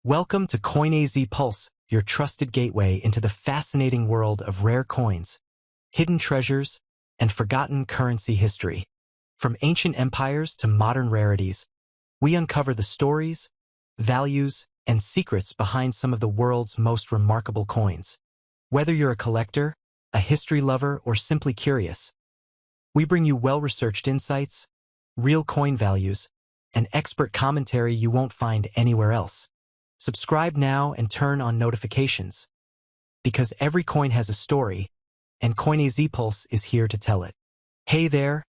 Welcome to CoinAZ Pulse, your trusted gateway into the fascinating world of rare coins, hidden treasures, and forgotten currency history. From ancient empires to modern rarities, we uncover the stories, values, and secrets behind some of the world's most remarkable coins. Whether you're a collector, a history lover, or simply curious, we bring you well-researched insights, real coin values, and expert commentary you won't find anywhere else. Subscribe now and turn on notifications, because every coin has a story, and CoinAZ Pulse is here to tell it. Hey there,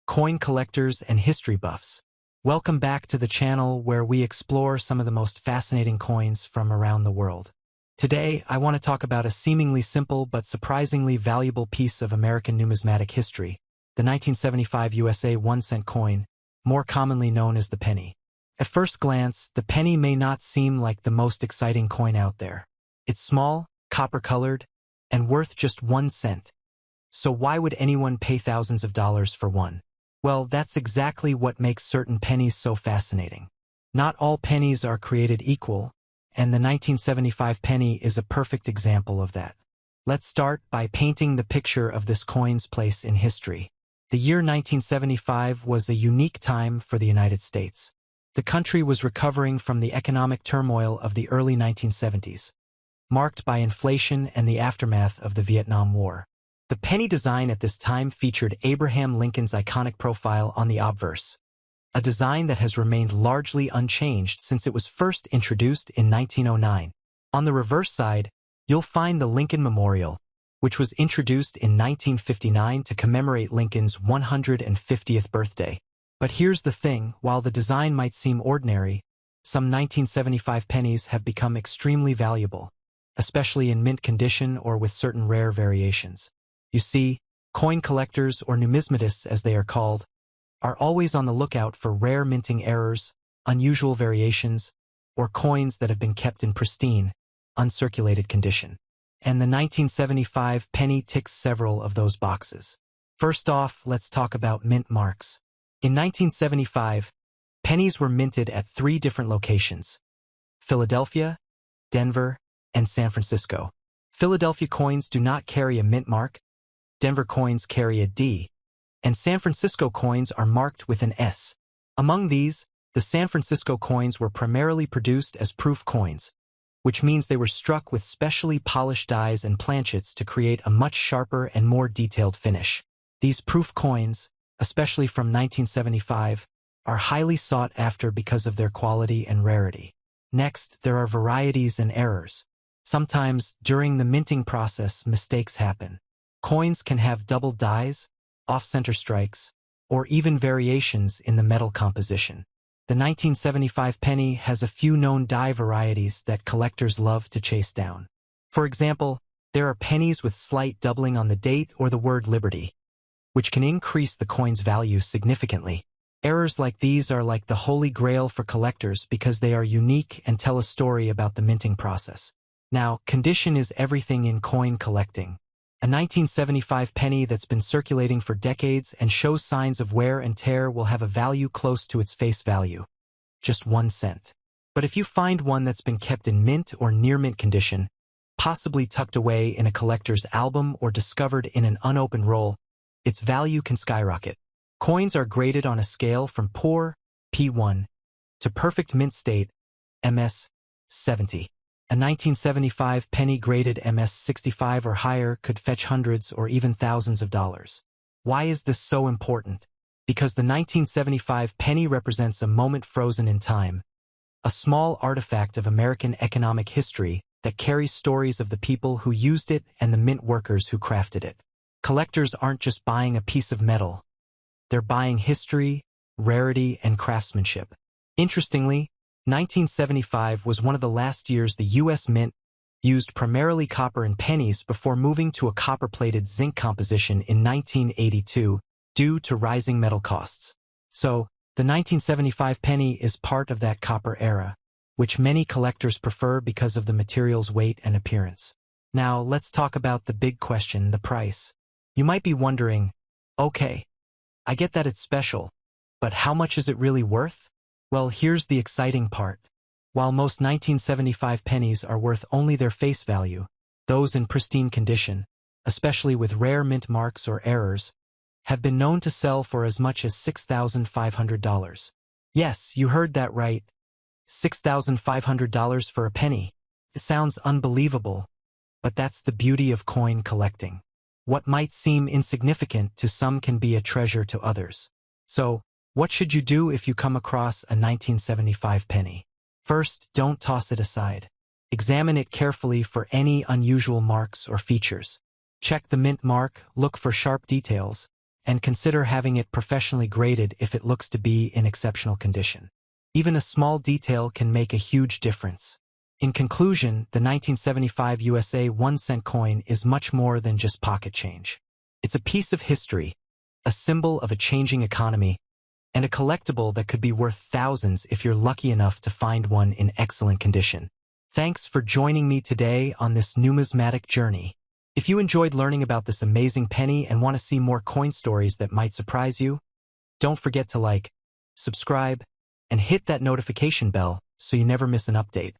coin collectors and history buffs. Welcome back to the channel where we explore some of the most fascinating coins from around the world. Today, I want to talk about a seemingly simple but surprisingly valuable piece of American numismatic history, the 1975 USA 1-cent coin, more commonly known as the penny. At first glance, the penny may not seem like the most exciting coin out there. It's small, copper-colored, and worth just 1 cent. So why would anyone pay thousands of dollars for one? Well, that's exactly what makes certain pennies so fascinating. Not all pennies are created equal, and the 1975 penny is a perfect example of that. Let's start by painting the picture of this coin's place in history. The year 1975 was a unique time for the United States. The country was recovering from the economic turmoil of the early 1970s, marked by inflation and the aftermath of the Vietnam War. The penny design at this time featured Abraham Lincoln's iconic profile on the obverse, a design that has remained largely unchanged since it was first introduced in 1909. On the reverse side, you'll find the Lincoln Memorial, which was introduced in 1959 to commemorate Lincoln's 150th birthday. But here's the thing, while the design might seem ordinary, some 1975 pennies have become extremely valuable, especially in mint condition or with certain rare variations. You see, coin collectors, or numismatists as they are called, are always on the lookout for rare minting errors, unusual variations, or coins that have been kept in pristine, uncirculated condition. And the 1975 penny ticks several of those boxes. First off, let's talk about mint marks. In 1975, pennies were minted at 3 different locations: Philadelphia, Denver, and San Francisco. Philadelphia coins do not carry a mint mark, Denver coins carry a D, and San Francisco coins are marked with an S. Among these, the San Francisco coins were primarily produced as proof coins, which means they were struck with specially polished dies and planchets to create a much sharper and more detailed finish. These proof coins, especially from 1975, are highly sought after because of their quality and rarity. Next, there are varieties and errors. Sometimes, during the minting process, mistakes happen. Coins can have double dies, off-center strikes, or even variations in the metal composition. The 1975 penny has a few known die varieties that collectors love to chase down. For example, there are pennies with slight doubling on the date or the word Liberty, which can increase the coin's value significantly. Errors like these are like the holy grail for collectors because they are unique and tell a story about the minting process. Now, condition is everything in coin collecting. A 1975 penny that's been circulating for decades and shows signs of wear and tear will have a value close to its face value, just 1 cent. But if you find one that's been kept in mint or near mint condition, possibly tucked away in a collector's album or discovered in an unopened roll, its value can skyrocket. Coins are graded on a scale from poor, P1, to perfect mint state, MS 70. A 1975 penny graded MS 65 or higher could fetch hundreds or even thousands of dollars. Why is this so important? Because the 1975 penny represents a moment frozen in time, a small artifact of American economic history that carries stories of the people who used it and the mint workers who crafted it. Collectors aren't just buying a piece of metal. They're buying history, rarity, and craftsmanship. Interestingly, 1975 was one of the last years the U.S. Mint used primarily copper in pennies before moving to a copper-plated zinc composition in 1982 due to rising metal costs. So, the 1975 penny is part of that copper era, which many collectors prefer because of the material's weight and appearance. Now, let's talk about the big question, the price. You might be wondering, okay, I get that it's special, but how much is it really worth? Well, here's the exciting part. While most 1975 pennies are worth only their face value, those in pristine condition, especially with rare mint marks or errors, have been known to sell for as much as $6,500. Yes, you heard that right. $6,500 for a penny. It sounds unbelievable, but that's the beauty of coin collecting. What might seem insignificant to some can be a treasure to others. So, what should you do if you come across a 1975 penny? First, don't toss it aside. Examine it carefully for any unusual marks or features. Check the mint mark, look for sharp details, and consider having it professionally graded if it looks to be in exceptional condition. Even a small detail can make a huge difference. In conclusion, the 1975 USA 1-cent coin is much more than just pocket change. It's a piece of history, a symbol of a changing economy, and a collectible that could be worth thousands if you're lucky enough to find one in excellent condition. Thanks for joining me today on this numismatic journey. If you enjoyed learning about this amazing penny and want to see more coin stories that might surprise you, don't forget to like, subscribe, and hit that notification bell so you never miss an update.